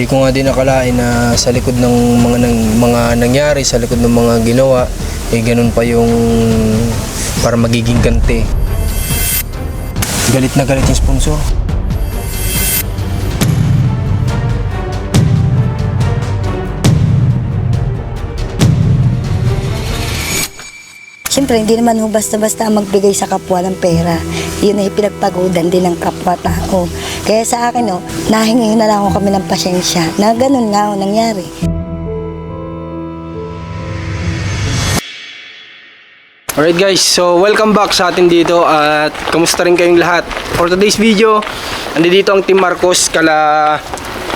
Hindi ko nga din nakalain na sa likod ng mga nangyari, sa likod ng mga ginawa, ganun pa yung para magiging ganti. Galit na galit yung sponsor. Siyempre, hindi naman basta-basta magbigay sa kapwa ng pera. Yun ay pinagpagudan din ng kapwa-tao. Kaya sa akin, nahingi na lang ako kami ng pasensya na ganun nga nangyari. Alright guys, so welcome back sa atin dito at kamusta rin kayong lahat. For today's video, andito ang Team Marcos kala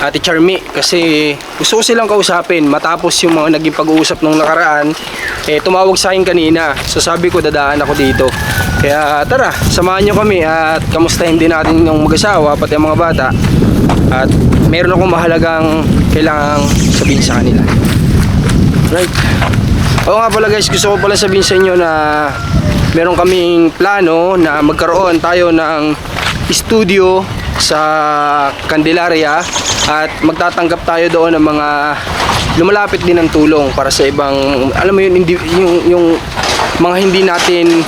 Ate Charmy kasi gusto ko silang kausapin matapos yung mga naging pag-uusap nung nakaraan. Tumawag sa akin kanina, so sabi ko dadaan ako dito. Kaya tara, samahan nyo kami at kamustahin din natin yung mag-asawa pati ang mga bata. At meron akong mahalagang kailangang sabihin sa kanila. Right. Oo nga pala guys, gusto ko pala sabihin sa inyo na meron kaming plano na magkaroon tayo ng studio sa Candelaria at magtatanggap tayo doon ng mga lumalapit din ng tulong para sa ibang, alam mo yun, yung mga hindi natin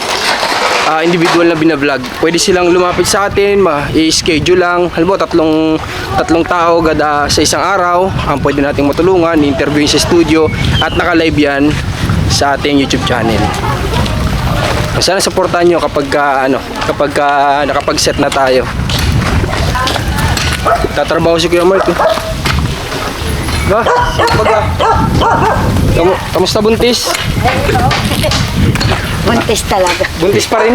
individual na binablog. Pwede silang lumapit sa atin, i-schedule lang. Halimbawa, tatlong tao sa isang araw ang pwede nating matulungan, i-interviewin sa studio at naka-live yan sa ating YouTube channel. Sana supportan nyo kapag nakapag-set na tayo. Tatrabaho si Kuya Mark. Ba? Kamusta buntis? Buntis talaga. Buntis pa rin?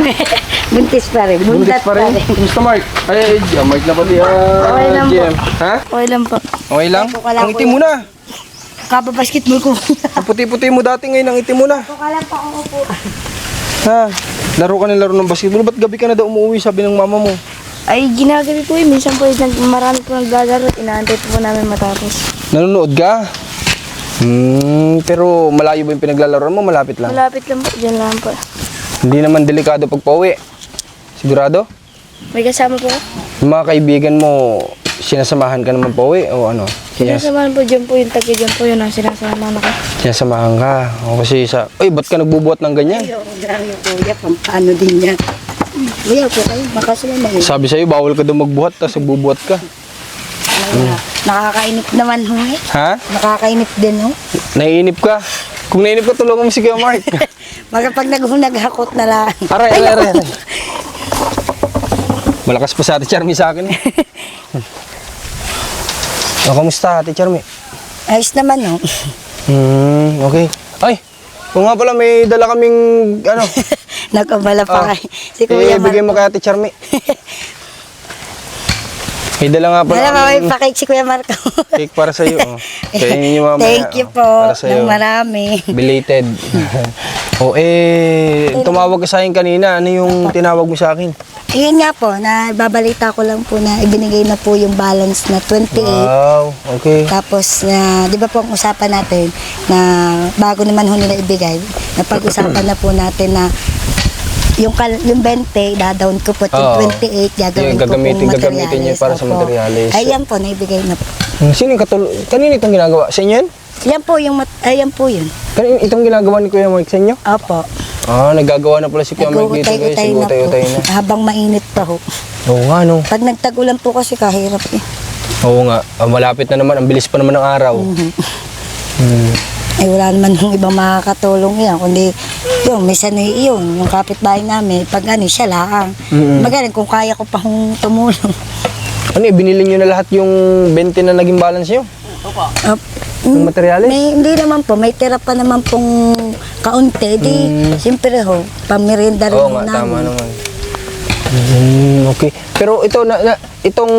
Buntis pa rin. Buntis pa rin? Kamusta Mark? Ay, Mark na pati. Okay lang po. Ha? Okay lang po. Okay lang? Ang itim mo na. Kababasketball ko. Ang puti-puti mo dati, ngayon ang itim mo na. Kala pa ako po. Ha? Laro ka ng laro ng basketball. Ba't gabi ka na daw umuwi, sabi ng mama mo? Ay, ginagabi po minsan po, marami po naglalaro, inaantay po namin matapos. Nanonood ka? Pero malayo ba yung pinaglalaroan mo? Malapit lang? Malapit lang po, dyan lang po. Hindi naman delikado pag pauwi? Sigurado? May kasama po? Yung mga kaibigan mo, sinasamahan ka naman pauwi o ano? Sinasamahan po, dyan po yung taga dyan po yun ang sinasamahan ako. Sinasamahan ka? O kasi ay, ba't ka nagbubuhat ng ganyan? Ay, grabe kuya, paano din yan? Kuya po kayo, makasama na yun. Sabi sa'yo, bawal ka daw magbuhat, tapos magbubuhat ka. Nakakainip naman ho eh. Ha? Nakakainip din ho. Naiinip ka? Kung naiinip ka, tulungan mo si Kuya Mark. Pag naghakot na lang. Aray. Malakas pa sa Ate Charmy sa akin eh. Kamusta Ate Charmy? Ayos naman ho. Okay. Ay, kung nga pala may dala kaming ano. Nagkabala pa kay si Kuya Marco. Bigay mo kay Ate Charmy. May dala nga pala. Dala may pa-cake si Kuya Marco. Cake para sa iyo. Kaya ninyo mamaya. Thank you po. Para sa iyo. Ng marami. Belated. Tumawag ka sa akin kanina. Ano yung tinawag mo sa akin? Ayun nga po, babalita ko lang po na ibinigay na po yung balance na 28. Wow, okay. Tapos, di ba po ang usapan natin na bago naman ho nila ibigay, napag-usapan na po natin na yung 20, da-down ko po, yung 28, gagawin ko pong materials. Gagamitin niyo para sa materials. Ayan po, naibigay na po. Sino yung kanina itong ginagawa? Sa inyo yan? Ayan po yun. Kanina itong ginagawa ni Kuya Mark sa inyo? Opo. Nagagawa na pala si Kuya Mark dito guys. Nag-utay-utay na po. Habang mainit pa ho. Oo nga no. Pag nagtag-ulan po kasi kahirap eh. Oo nga. Malapit na naman. Ang bilis pa naman ng araw. Ay wala naman yung ibang makakatulong yan. Kundi yung minsan yung kapitbahay namin, pag siya lang. Magaling kung kaya ko pa hong tumulong. Ano binili nyo na lahat yung 20 na naging balance nyo? Opo. Yung materyales? Hindi naman po, may tira pa naman pong kaunti. Siyempre ho, pamirinda rin Oo nga, namin. tama naman. Okay. Pero itong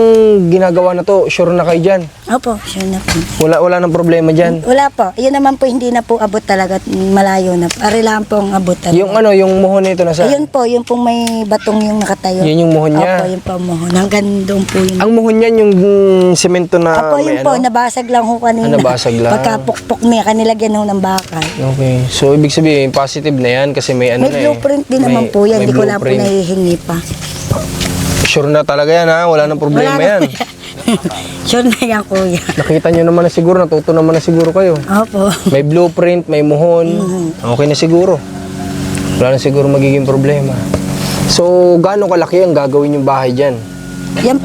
ginagawa na to, sure na kayo dyan? Opo, sure na po. Wala nang problema dyan? Wala po. Yun naman po, hindi na po abot talaga. Malayo na. Ari lang po ang abot. Yung yung muhon nito na Ayun po, yung pong may batong yung nakatayo. Yun yung muhon niya? Opo, yung po muhon. Hanggang doon po yun. Ang muhon niyan yung semento na Opo, yun po, nabasag lang ho kanina. Nabasag lang. Pagkapukpok niya, kanilagyan ho ng bakal. Okay. So, ibig sabihin, positive na yan kasi may May blueprint din naman po yan. Hindi ko lang po nahihingi pa. Sure na talaga yan ha? Wala nang problema Wala na yan. po yan. Sure na yan, kuya. Nakita nyo naman na siguro, natuto naman na siguro kayo. Opo. May blueprint, may muhon. Okay na siguro. Wala na siguro magiging problema. So, gaano kalaki ang gagawin yung bahay dyan? Yan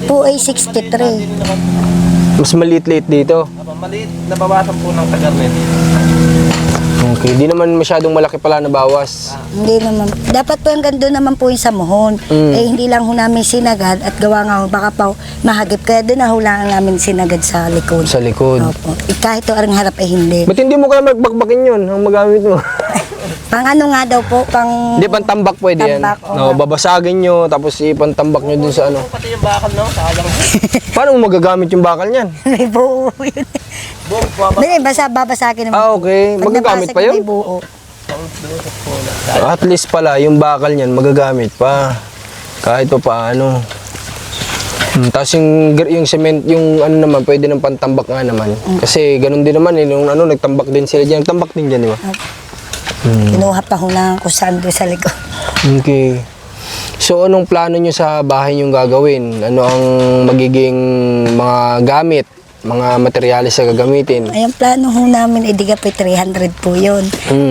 po ay 63. Mas maliit-liit dito. Maliit, nabawasan po ng tagal-net. Okay, di naman masyadong malaki pala na bawas. Hindi naman. Dapat po yung gando naman po yung sa muhon. Eh, hindi lang ho namin sinagad at gawa nga ho, baka pa ho mahagip. Kaya din na ho lang namin sinagad sa likod. Sa likod. Opo. Kahit to arang harap ay hindi. Ba't hindi mo kaya magbakbakin yun ang magamit mo? Pang ano nga daw po, pang... Hindi, pantambak pwede yan. Tambak, oo No, nga. babasagin nyo, tapos ipantambak nyo dun sa ano. Pati yung bakal, no? Sayang. Paano mo magagamit yung bakal niyan? May buo yun. Buong baba. Hindi, babasagin naman. Ah, okay. Pag Magagamit nabasag pa yun? May buo. At least pala, yung bakal niyan, magagamit pa. Kahit pa paano. Tapos yung cement, yung ano naman, pwede ng pantambak nga naman. Kasi ganun din naman, yung ano, nagtambak din sila dyan. Nagtambak din dyan, di ba? Kinuha pa ho na kung saan doon sa likod. Okay. So, anong plano nyo sa bahay nyo gagawin? Ano ang magiging mga gamit, mga materyales na gagamitin? Ay, ang plano ho namin, idiga po 300 po yun.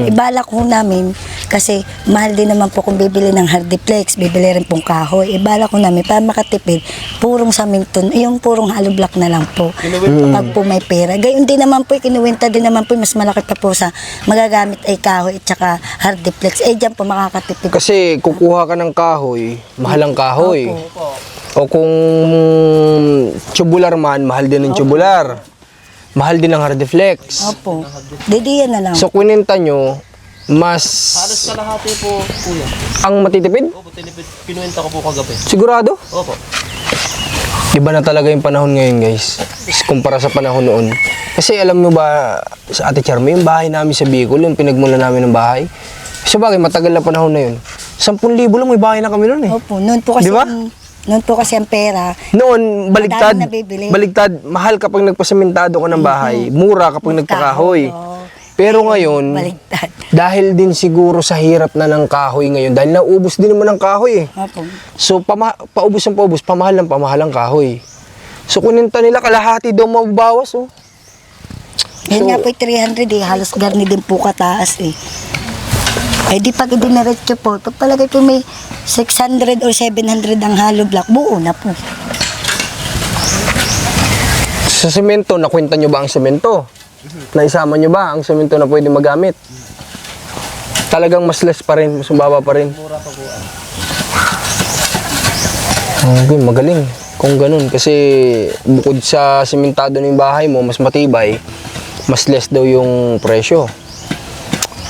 Ibalak ho namin, kasi mahal din naman po kung bibili ng hardiplex, bibili rin pong kahoy. Ibalak ho namin, para makatipid, purong saminton, yung purong hollow block na lang po. Pag po may pera. Gayon din naman po, kinuwenta din naman po, mas malaki pa po sa magagamit ay kahoy at saka hardiplex. Eh, dyan po makakatipid. Kasi kukuha ka ng kahoy, mahal ang kahoy. Opo. O kung tubular man, mahal din ng tubular. Mahal din ng hardiflex. Opo. Didiyan na lang. So, kuninta nyo, mas Halos kalahati po, kuya. ang matitipid? Opo, pinuwenta ko po kagabi. Sigurado? Opo. Iba na talaga yung panahon ngayon, guys. Kumpara sa panahon noon. Kasi alam mo ba, sa Ate Charmy, yung bahay namin sa Bicol, yung pinagmula namin ng bahay, sa bagay, matagal na panahon na yun. 10,000 lang may bahay na kami noon eh. Opo. Noon po kasi, Di ba? noon po kasi ang pera, Noon, baligtad. Madami nabibili. Baligtad. Mahal kapag nagpasementado ka ng bahay. Mura kapag nagpakahoy. oo. Pero ngayon, Baligtad. dahil din siguro sa hirap na ng kahoy ngayon, dahil naubos din naman ang kahoy eh. Opo. So, paubos ang paubos, pamahal ang kahoy. So, kuninta nila, kalahati daw mababawas oh. Yan nga po 300 eh, halos garni din po kataas eh. Eh di pag idiniretso po, pag palagay po may 600 or 700 ang hollow block, buo na po. Sa semento, nakwenta nyo ba ang semento? Naisama nyo ba ang semento na pwede magamit? Talagang mas less pa rin, mas mababa pa rin. Okay, magaling. Kung ganun, kasi bukod sa sementado ng bahay mo, mas matibay, mas less daw yung presyo.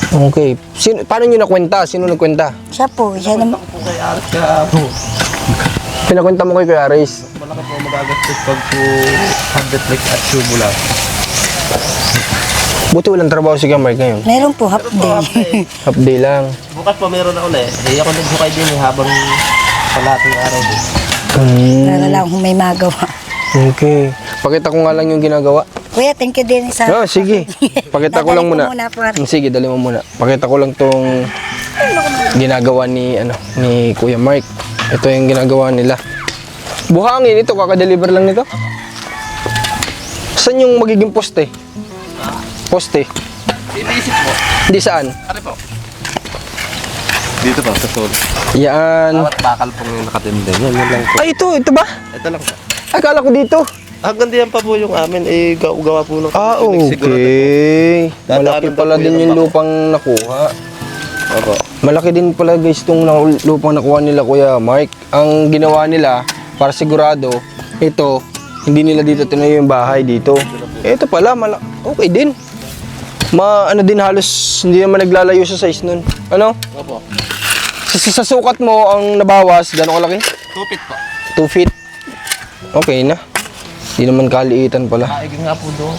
Okay. Paano nyo nakwenta? Sino nagkwenta? Siya po, siya naman. Po kay Aris ka po. Pinakwenta mo kay Kuya Aris. Malaki po magagastos pag po hardiplex at tubular. Buti walang trabaho si Kuya Mark ngayon. Meron po half day. Half day lang. Bukas po meron ako na eh. Ako nagbukay din eh habang kalating araw din. Para lang kung may magawa. Okay. Pakita ko nga lang yung ginagawa. Kuya, thank you din sa... Oh, sige. Pakita ko lang Dadali muna. ko muna po. Sige, dali mo muna. Pakita ko lang tong ginagawa ni Kuya Mark. Ito yung ginagawa nila. Buhangin ito, kaka-deliver lang nito. Saan yung magiging poste? Poste. Iniisip po. Hindi saan? Ano po? Dito po, sa sol. Yan. Bawat bakal po yung nakatindi. Yan lang po. Ay, ito ba? Ito lang po. Akala ko dito. Hanggang diyan pa po yung amin, eh, gawa po ng Ah, Siguro okay. Dadaanan Malaki pa pala po din yun yung ng bako. lupang nakuha. Opo. Malaki din pala guys itong lupang nakuha nila Kuya Mark. Ang ginawa nila, para sigurado, ito, hindi nila dito tinayo yung bahay dito. Ito pala, okay din. Ano din halos, hindi naman naglalayo sa size nun. Ano? Opo. Sa sukat mo, ang nabawas, gano'ng kalaki? 2 feet po. 2 feet. Okay na. Hindi naman kaliitan pala. Nagkaiging nga po doon.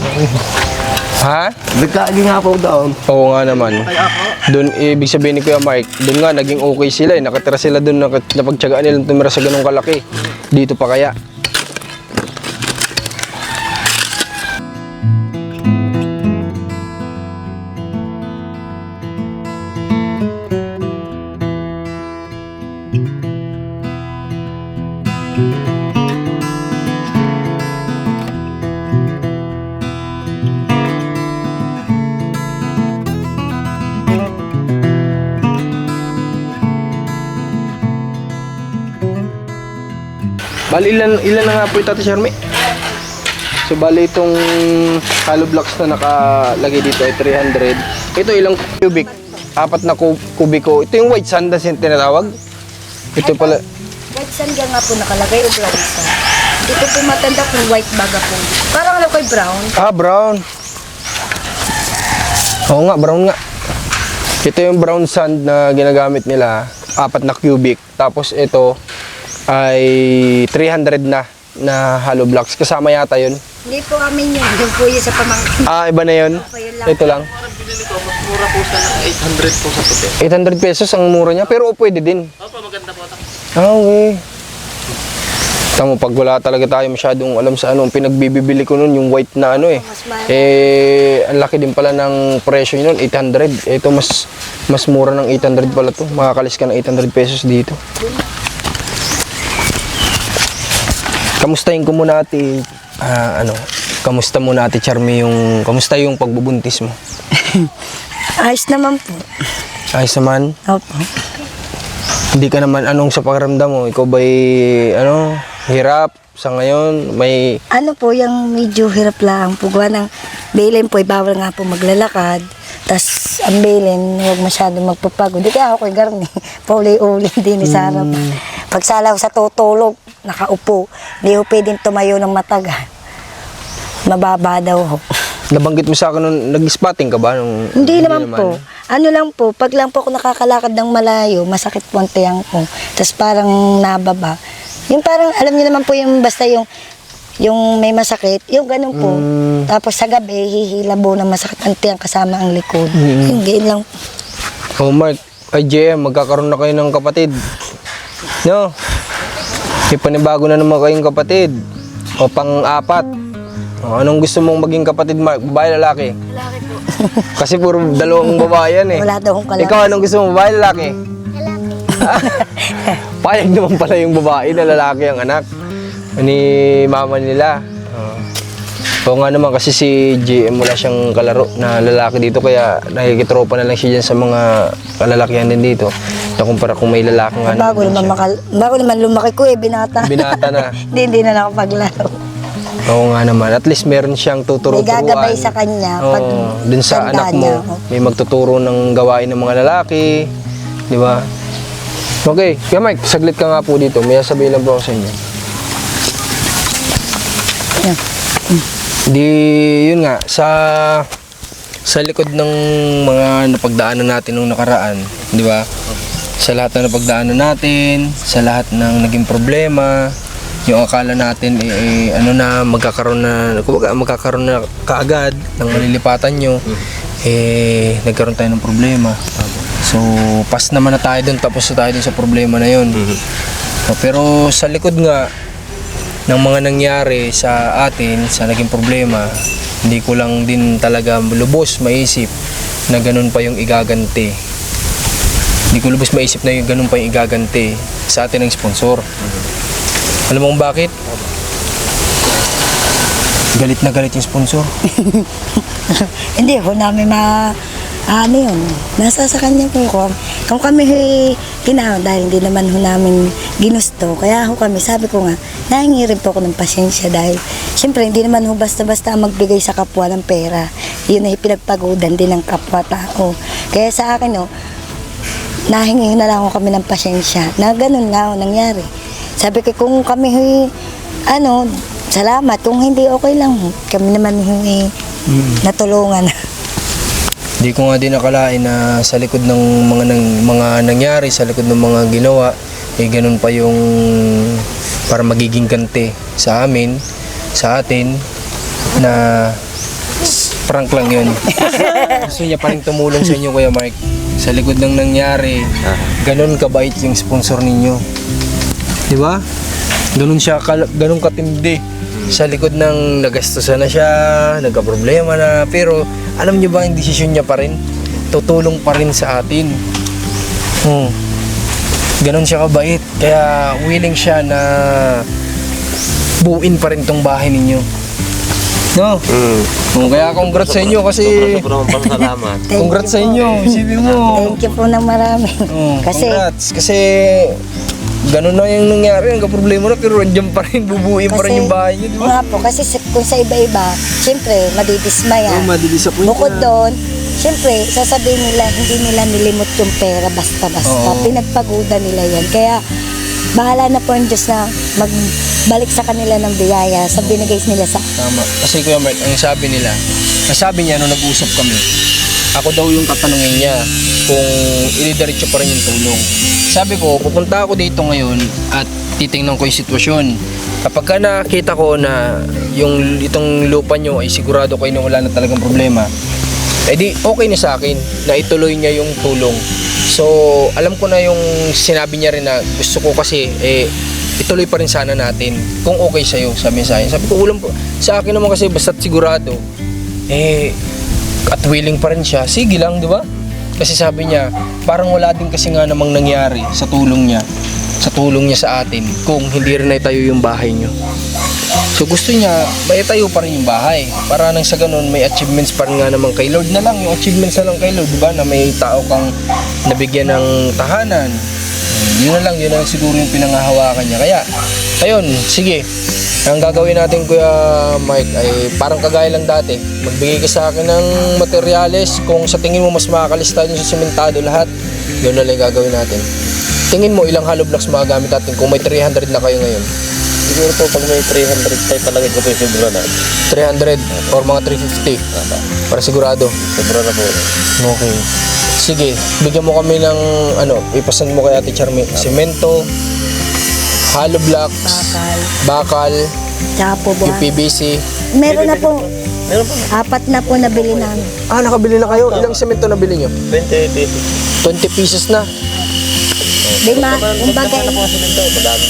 Ha? Nagkaiging nga po doon. Oo nga naman. Kaya ako, Doon, ibig sabihin ni Kuya Mark, doon nga, naging okay sila eh. Nakatira sila doon, napagtsagaan nilang tumira sa ganong kalaki. Dito pa kaya. Bali, ilan na nga po ito, Ate Charmy? So, bali itong hollow blocks na nakalagay dito ay 300. Ito ilang cubic? 4 na kubiko. Ito yung white sand na tinatawag? Ito pala. White sand nga po nakalagay o brown sand. Hindi ko po matanda kung white baga po. Parang alam ko ay brown. Ah, brown. Oo nga, brown nga. Ito yung brown sand na ginagamit nila. 4 na cubic. Tapos ito ay 300 na hollow blocks. Kasama yata yun. Hindi po amin yun. Yung po yun sa pamangkin. Ah, iba na yun. Yun lang. Ito lang. Binili ko, mas mura po siya ng 800 po sa puti. 800 pesos ang mura niya. Pero pwede din. Opo, maganda po. Ah, okay. Tamo, pag wala talaga tayo masyadong alam sa ano, ang pinagbibili ko nun, yung white na ano eh. Mas mahal. Ang laki din pala ng presyo nun, 800. Ito mas mura ng 800 pala to. Makakalis ka ng 800 pesos dito. Kamustahin ko muna ate, kamusta muna ate Charmy kamusta yung pagbubuntis mo? Ayos naman po. Ayos naman? Opo. Hindi ka naman, anong sa pakiramdam mo? Ikaw ba'y, hirap sa ngayon? May, Ano po, yung medyo hirap lang. Pugwa ng Belen po, bawal nga po maglalakad. Tapos ang Belen, huwag masyadong magpapagod. Di kaya ako kay Garni. Pauli-uli din sa harap. Pagsala ko sa tutulog, nakaupo. Hindi ko pwedeng tumayo ng matagal. Mababa daw ho. nabanggit mo sa akin nung nag-spotting ka ba? Hindi naman po. Ano lang po, pag lang po ako nakakalakad ng malayo, masakit po ang tiyang ko. Tapos parang nababa. Yung parang, alam niyo naman po yung basta yung may masakit, yung ganun po. Tapos sa gabi, hihilabo na masakit ang tiyang kasama ang likod. Yung ganyan lang. Oh, Mark. Ay, JM, magkakaroon na kayo ng kapatid. No? May panibago na naman kayong kapatid. O pang-apat. O, anong gusto mong maging kapatid, Mark? Babae, lalaki? Lalaki po. Kasi puro dalawang babae yan eh. Wala daw akong kalaki. Ikaw, anong gusto mo? Babae, lalaki? Payag naman pala yung babae na lalaki ang anak ni mama nila. Oo nga naman kasi si JM wala siyang kalaro na lalaki dito kaya nakikitropa na lang siya dyan sa mga kalalakihan din dito. Nakumpara kung may lalaki nga Bago naman lumaki ko binata. Binata na. Hindi na nakapaglaro. Oo nga naman. At least meron siyang tuturo-turuan. May gagabay sa kanya. Pag dun sa tanda anak mo, niya. may magtuturo ng gawain ng mga lalaki. Di ba? Okay. Kaya Mike, saglit ka nga po dito. May sabihin lang po ako sa inyo. Yeah. Di, yun nga, sa likod ng mga napagdaanan natin nung nakaraan, di ba? Sa lahat ng napagdaanan natin, sa lahat ng naging problema, yung akala natin magkakaroon na kaagad ng malilipatan nyo, nagkaroon tayo ng problema. So, pas naman na tayo dun, tapos na tayo dun sa problema na yun. Pero sa likod nga ng mga nangyari sa atin, sa naging problema, hindi ko lang din talaga lubos maisip na ganun pa yung igaganti. Hindi ko lubos maisip na yung ganun pa yung igaganti sa atin ng sponsor. Alam mo kung bakit? Galit na galit yung sponsor. Hindi ho namin yun, nasa sa kanya po ko. Kung kami dahil hindi naman ho namin ginusto, kaya ho kami, sabi ko nga, nahingi rin po ako ng pasensya dahil siyempre hindi naman ho basta-basta magbigay sa kapwa ng pera. Yun ay pinagpagudan din ng kapwa-tao. Kaya sa akin nahingi na lang ho kami ng pasensya na ganun nga ho nangyari. Sabi ko kung kami salamat, kung hindi okay lang ho, kami naman natulungan. Hindi ko nga din nakalain na sa likod ng mga nangyari, sa likod ng mga ginawa, ganun pa yung para magiging ganti sa amin, sa atin, na prank lang yun. Gusto niya pa rin tumulong sa inyo, Kuya Mark. Sa likod ng nangyari, ganun kabait yung sponsor ninyo. Di ba? Ganun katindi. Sa likod ng nagastusan na siya, nagka-problema na, pero alam niyo ba ang desisyon niya pa rin? Tutulong pa rin sa atin. Ganon siya kabait. Kaya willing siya na buuin pa rin tong bahay ninyo. No? Kaya congrats sa inyo kasi... Sobrang pasalamat. Congrats sa inyo. Isipin mo. Thank you po ng marami. Kasi Congrats. Kasi ganun na yung nangyari, ang problema na, pero andyan pa rin, bubuin pa rin yung bahay niyo, di ba? Nga po, kasi kung sa iba-iba, siyempre, madidismaya. Madidisappoint Bukod doon, siyempre, sasabihin nila, hindi nila nilimot yung pera basta-basta. Oo. Pinagpaguda nila yan. Kaya, bahala na po ang Diyos na magbalik sa kanila ng biyaya sa binigay nila sa... Tama. Kasi Kuya Mark, ang sabi niya nung nag-usap kami, ako daw yung tatanungin niya kung ilidiretso pa rin yung tulong. Sabi ko, pupunta ako dito ngayon at titingnan ko yung sitwasyon. Kapag ka nakita ko na itong lupa nyo ay sigurado kayo na wala na talagang problema, di okay na sa akin na ituloy niya yung tulong. So, alam ko na yung sinabi niya rin na gusto ko kasi ituloy pa rin sana natin kung okay sa'yo, sabi sa akin. Sabi ko, sa akin naman kasi basta't sigurado, at willing pa rin siya, sige lang, di ba? Kasi sabi niya, parang wala din kasi nga namang nangyari sa tulong niya sa atin kung hindi rin naitayo yung bahay niyo. So gusto niya, maitayo pa rin yung bahay. Para nang sa ganun, may achievements pa rin nga naman kay Lord na lang. Yung achievements na lang kay Lord, di ba? Na may tao kang nabigyan ng tahanan. Yun na lang siguro yung pinangahawakan niya. Kaya, ayun, sige. Ang gagawin natin, Kuya Mike, ay parang kagaya lang dati. Magbigay ka sa akin ng materyales. Kung sa tingin mo mas makakalista din sa sementado lahat, yun na lang gagawin natin. Tingin mo ilang hollow blocks magagamit natin kung may 300 na kayo ngayon? Siguro po pag may 300 tayo talaga ko po yung sobra na. 300 or mga 350 para sigurado. Sobra na po. Okay. Sige, bigyan mo kami ng ipasend mo kay Ate Charmy. Semento, hollow blocks, bakal, Tsaka po buwan. PVC. Meron na po, Meron po. 4 na po nabili namin. Nakabili na kayo. Ilang semento nabili nyo? 20 pesos. 20 pieces na. Di ma, kumbaga, Ano po kasi nito? Madami.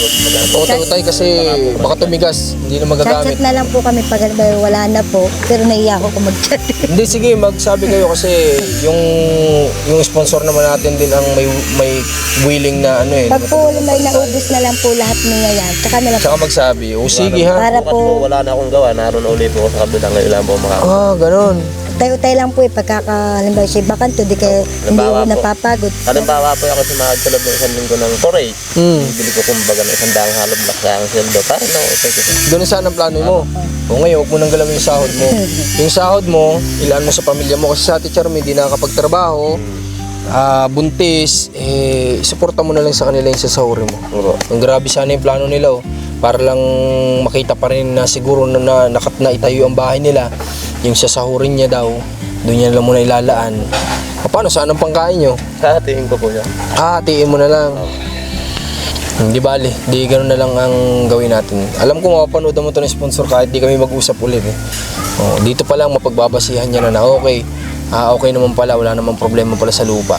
Utay kasi baka tumigas, hindi na magagamit. chat na lang po kami pag wala na po. Pero naiya ako kung mag-chat. Hindi, sige, magsabi kayo kasi yung sponsor naman natin din ang may willing na Pag po may naubos na lang po lahat niya yan, tsaka na lang po. Tsaka magsabi, sige ha. Para Bukas po po, wala na akong gawa. Naroon na ulit po ako sa kabila. Ngayon lang po makakita. Ganon. tayo-tayo lang po halimbawa siya bakanto, di kayo hindi Halimbawa ko po. napapagod. Halimbawa po ako sumagalab ng isang linggo ng 4-8. Bili ko kumbaga ng 100 halong block sa aking sildo. Para no, Ganun sana ang plano mo. O ngayon, huwag mo nang galawin yung sahod mo. Yung sahod mo, ilaan mo sa pamilya mo. Kasi sa Ate Charmy, hindi nakakapagtrabaho, buntis, suporta mo na lang sa kanila yung sasahurin mo. Ang grabe sana yung plano nila, para lang makita pa rin na siguro na itayo ang bahay nila. Yung sasahurin niya daw, doon niya lang muna ilalaan. Paano, saan ang pangkain nyo? hahatiin ko po yan. Hatiin mo na lang. Hindi bali, di ganun na lang ang gawin natin. Alam ko mapapanood mo ito ng sponsor kahit di kami mag-usap ulit dito pa lang mapagbabasihan niya na okay. Okay naman pala, wala namang problema pala sa lupa.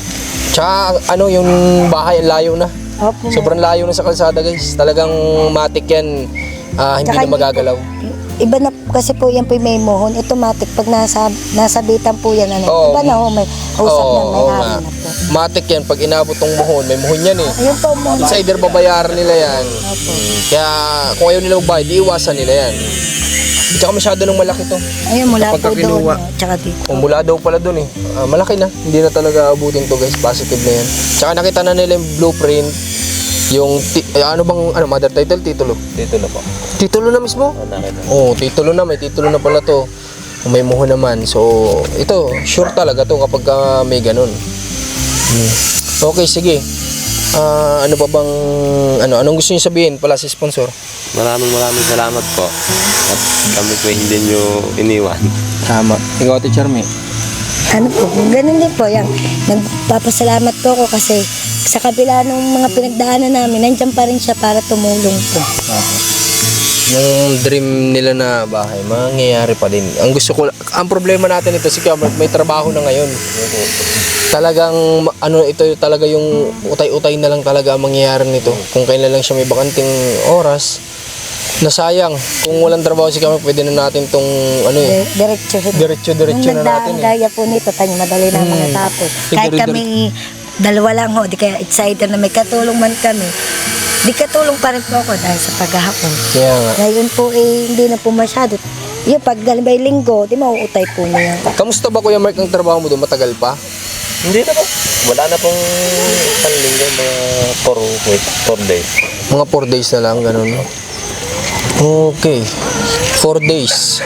Tsaka yung bahay, ang layo na. Opo. Sobrang layo na sa kalsada, guys. Talagang matik yan, hindi Tsaka na magagalaw. Iba na kasi po yan po yung may mohon. Automatic pag nasabitan po yan, Oo. iba na may usap na, may nga. hari na po. Matik yan, pag inabot tong mohon, may mohon yan Ayun po mohon. It's either babayaran nila yan. Kaya kung ayaw nila magbayad, iiwasan nila yan. Tsaka masyado nung malaki to. Ayun, mula Kapag po doon. kinuha. Tsaka dito. Mula daw pala dun malaki na. Hindi na talaga abutin to, guys. Positive na yan. Tsaka nakita na nila yung blueprint. Yung, mother title, titulo. Dito na po. Titulo na mismo? Nakita. Titulo na. May titulo na pala to. May muho naman. So, ito, sure talaga to kapag may ganun. Okay, sige. Ano pa bang, anong gusto niyo sabihin pala sa sponsor? Maraming salamat po. At kami po hindi nyo iniwan. Tama. Ikaw, Ate Charmy. Ganun din po yan. Nagpapasalamat po ako kasi sa kabila ng mga pinagdaanan namin, nandiyan pa rin siya para tumulong po. Yung dream nila na bahay, mangyayari pa din. Ang problema natin ito, si Cameron, may trabaho na ngayon. Talagang, ito talaga yung utay-utay na lang talaga ang mangyayari nito. Kung kailan lang siya may bakanting oras, nasayang. Kung walang trabaho si Cameron, pwede na natin tong, diretso Nung na natin. gaya po nito, tayo madali na mga tapos. Kahit kami, dalawa lang di kaya excited na may katulong man kami. Di katulong pa rin po ako dahil sa paghahapon. Kaya nga. Ngayon po hindi na po masyado. Yung pag galing linggo, di mauutay po niya. Kamusta ba, Kuya Mark, ang trabaho mo doon? Matagal pa? Hindi na po. Wala na pong isang linggo, mga 4 days. Mga 4 days na lang, ganun. No? Okay. 4 days.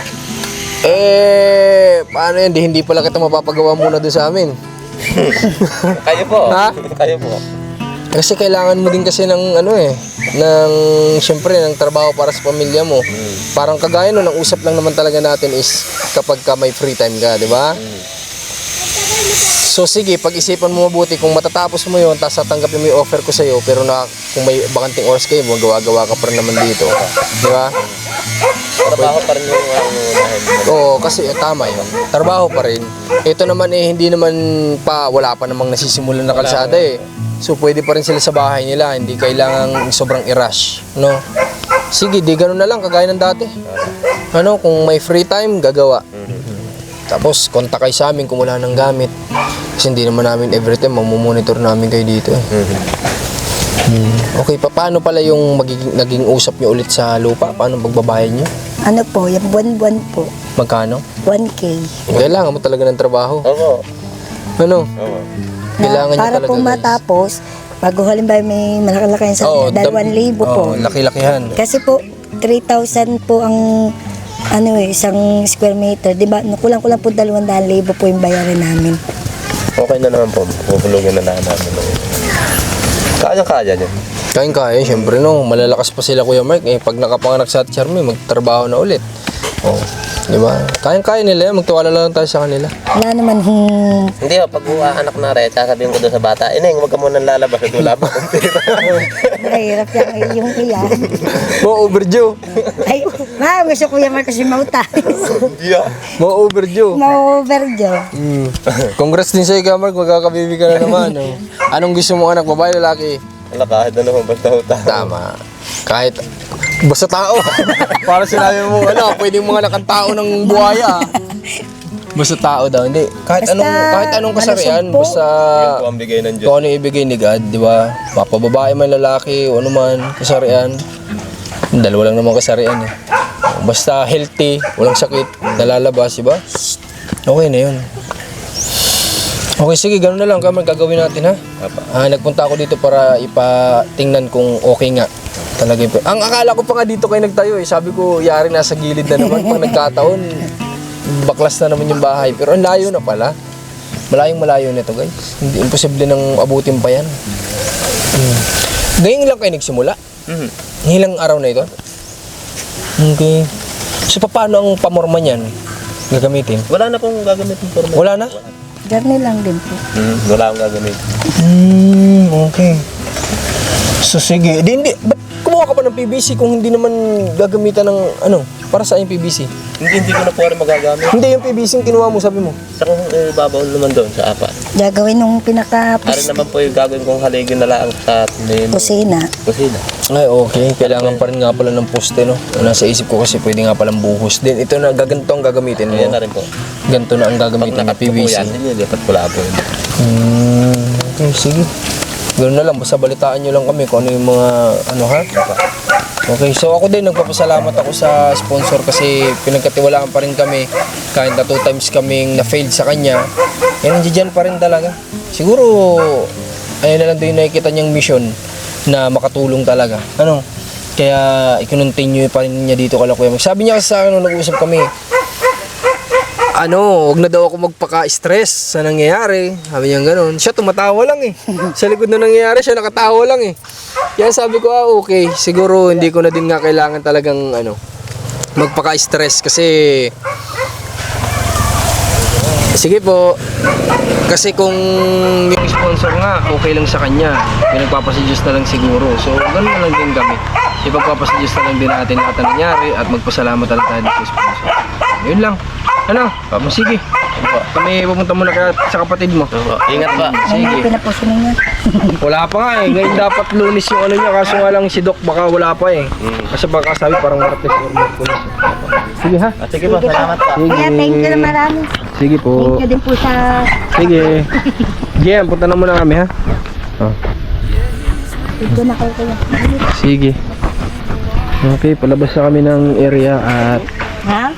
Paano yan? Hindi pala kita mapapagawa muna doon sa amin. Kayo po. Ha? Kayo po. Kasi kailangan mo din kasi ng syempre ng trabaho para sa pamilya mo. Parang kagaya nun, ang usap lang naman talaga natin is kapag ka may free time ka, di ba? So sige, pag-isipan mo mabuti kung matatapos mo yun, tapos tatanggapin mo yung offer ko sa'yo, pero kung may bakanting oras kayo, magawa-gawa ka pa rin naman dito. Di ba? Trabaho pa rin yung Oo, kasi tama yun. Trabaho pa rin. Ito naman hindi naman wala pa namang nasisimulan na kalsada eh. So pwede pa rin sila sa bahay nila, hindi kailangang sobrang i-rush, no? Sige, di ganun na lang, kagaya ng dati. Kung may free time, gagawa. Tapos, kontak kayo sa amin kung wala ng gamit. Kasi hindi naman namin everytime, mamumonitor namin kayo dito. Okay, paano pala yung naging usap nyo ulit sa lupa? Paano pagbabayad nyo? Ano po, yung buwan-buwan po. Magkano? 1K. Kailangan mo talaga ng trabaho. Oo. Ano? Oo. Kailangan nyo Para talaga, po guys. matapos, pag halimbawa may malaki-laki sa 2,000 po. Laki-lakihan. Kasi po, 3,000 po ang isang square meter. Diba? Kulang-kulang po 200,000 po yung bayarin namin. Okay na naman po. Pupulugin na namin. Kaya-kaya niyan. Kaya, syempre no, malalakas pa sila Kuya Mark. Pag nakapanganak sa Charmy, magtrabaho na ulit. Oh, di ba? Kaya nila yan, magtiwala lang tayo sa kanila. Wala naman Hindi pag anak na rin, sasabihin ko doon sa bata, Ineng, huwag ka muna lalabas at wala pa kong pera. mahirap yung iyan. Mo overdue. Ay, gusto ko yan kasi mauta. Mo overdue. Ma-overdue. Congrats din sa'yo Kuya Mark, magkakabibi ka na naman. Oh. Anong gusto mo anak, babae, lalaki? Wala, kahit ano, basta utang. Tama. Kahit basta tao. Para sinabi mo, pwedeng mga nakantao ng buhaya. Basta tao daw, hindi. Kahit anong kasarian, malusog po. basta Yun po ang bigay ng Diyos. kung ano yung ibigay ni God, di ba? Mapababae man lalaki o ano man, kasarian. Dalawa lang naman kasarian eh. Basta healthy, walang sakit, nalalabas, di ba? Okay na yun. Okay, sige, gano'n na lang kami gagawin natin ha. Nagpunta ako dito para ipatingnan kung okay nga. Talaga yung ang akala ko pa nga dito kayo nagtayo eh. Sabi ko, yari nasa gilid na naman. Pag nagkataon, baklas na naman yung bahay. Pero ang layo na pala. Malayong malayo na ito guys. Hindi, imposible nang abutin pa yan. Ngayon lang kayo nagsimula? Ilang araw na ito? Okay. So, paano ang pamorma niyan gagamitin? Wala na pong gagamitin for me. Wala na? Garni lang din po. Wala akong gagamitin. Okay. So sige, hindi, ba't kumuha ka pa ng PVC kung hindi naman gagamitan ng para sa yung PVC? Hindi ko na po rin magagamit. Hindi yung PVC yung kinuha mo, sabi mo. Sa kung ibabaw naman doon sa apat. Gagawin nung pinaka Ari naman po yung gagawin kong haligin na lang sa kusina. kusina. Ay, okay. Kailangan pa rin nga pala ng poste, no? Nasa isip ko kasi pwede nga palang buhos din. Ito na, gaganto ang gagamitin mo. Ayan na rin po. Ganito na ang Pag gagamitin ng nakatupo PVC. yan, hindi dapat pula po yun. Okay, sige. Ganoon na lang, basta balitaan nyo lang kami kung ano yung mga, ha? Okay, so ako din, nagpapasalamat ako sa sponsor kasi pinagkatiwalaan pa rin kami kahit na 2 times kaming na-failed sa kanya. Nandiyan pa rin talaga. Siguro, ayun na lang din nakikita niyang mission na makatulong talaga. Kaya, i-continue pa rin niya dito kala Kuya Mark. Sabi niya kasi sa akin nung nag-uusap kami, huwag na daw ako magpaka-stress sa nangyayari. Sabi niya gano'n. Siya tumatawa lang eh. Sa likod na nangyayari, siya nakatawa lang eh. Kaya sabi ko, okay. Siguro hindi ko na din nga kailangan talagang magpaka-stress kasi sige po. Kasi kung yung sponsor nga, okay lang sa kanya. Pinagpapasuggest na lang siguro. So, ganun na lang din kami. Ipagpapasuggest na lang din natin lahat na nangyari at magpasalamat talaga tayo sa sponsor. Yun lang. Sige. Kami pupunta muna sa kapatid mo. Ingat pa. Sige. Pinapusin niya. Wala pa nga eh. Ngayon dapat Lunes yung niya. Kaso nga lang si Doc baka wala pa eh. Kasi baka sabi parang Martes or Merkulis. Sige ha. Sige po, salamat po. Kaya thank you na marami. Sige po. Thank you din po sa... Sige. Jem, punta na muna kami ha. Thank you na kayo kuya. Sige. Okay, palabas na kami ng area at Ha?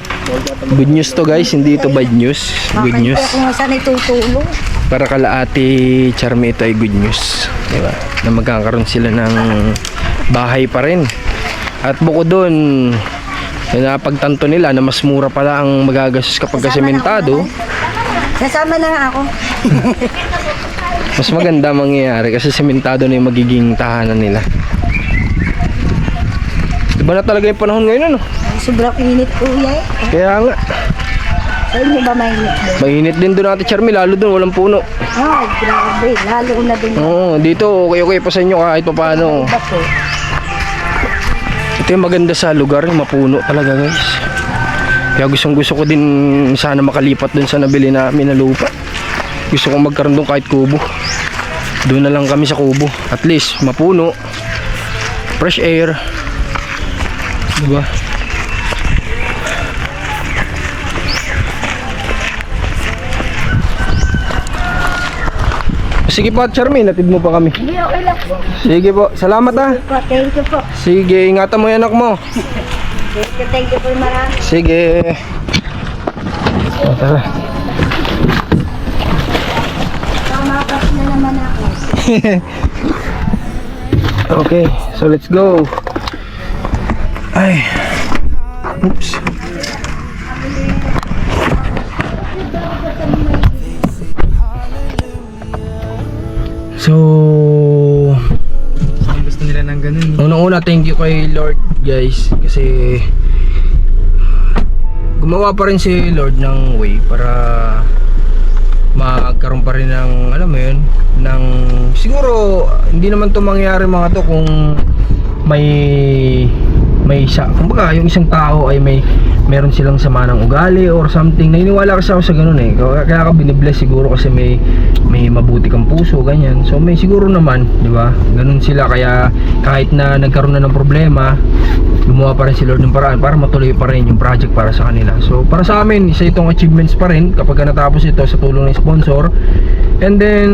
Good news to guys, hindi ito bad news. Good news. Makakita ko nga saan itutulong. Para kala Ate Charmy, ito ay good news. Diba? Na magkakaroon sila ng bahay pa rin. At bukod doon, napagtanto nila na mas mura pala ang magagastos kapag sementado. Sasama na nga ako. Mas maganda mangyayari kasi sementado na yung magiging tahanan nila. Iba na talaga yung panahon ngayon, ano? Sobrang init, kuya eh. Kaya nga, Sa inyo ba mainit din? mainit din doon Ate Charmy, lalo doon walang puno. Ay, grabe. Lalo na din. Oo, dito okay pa sa inyo kahit pa paano. Iba po. Ito yung maganda sa lugar, yung mapuno talaga guys. Kaya gusto ko din sana makalipat doon sa nabili namin na lupa. Gusto kong magkaroon doon kahit kubo. Doon na lang kami sa kubo. At least mapuno, fresh air. Diba? Sige po, Charmy, natid mo pa kami. Hindi, okay lang po. Sige po, salamat ah. Thank you po. Sige, ingatan mo yung anak mo. Thank you po marami. Sige. O, tara. Tamakas na naman ako. Okay, so let's go. Ay. Oops. So, Gusto nila ng ganun. unang-una thank you kay Lord guys kasi gumawa pa rin si Lord ng way para magkaroon pa rin ng alam mo yun ng siguro hindi naman to mangyayari mga to kung may kumbaga yung isang tao ay meron silang sama ng ugali or something. Naniniwala kasi ako sa ganun eh. Kaya ka binibless siguro kasi may mabuti kang puso, ganyan. So may siguro naman, di ba? Ganun sila kaya kahit na nagkaroon na ng problema, gumawa pa rin si Lord ng paraan para matuloy pa rin yung project para sa kanila. So para sa amin, isa itong achievements pa rin kapag natapos ito sa tulong ng sponsor. And then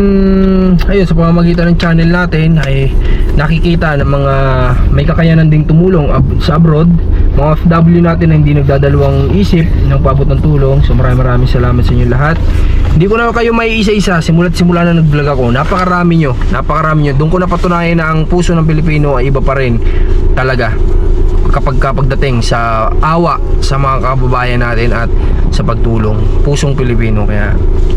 ayun, sa pamamagitan ng channel natin ay nakikita ng mga may kakayanan ding tumulong sa abroad, mga FW natin na hindi nagdadalawang isip ng paabot ng tulong. So maraming salamat sa inyo lahat. Hindi ko na kayo may isa-isa simula na nag-vlog ako. Napakarami nyo. Doon ko napatunayan na ang puso ng Pilipino ay iba pa rin talaga kapag pagdating sa awa sa mga kababayan natin at sa pagtulong, pusong Pilipino. Kaya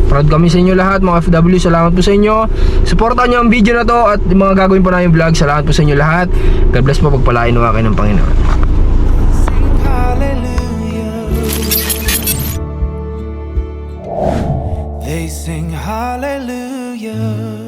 proud kami sa inyo lahat mga FW. Salamat po sa inyo. Suportahan nyo ang video na to at yung mga gagawin pa namin vlog. Salamat po sa inyo lahat. God bless po, pagpalain nawa kayo ng Panginoon. They sing hallelujah.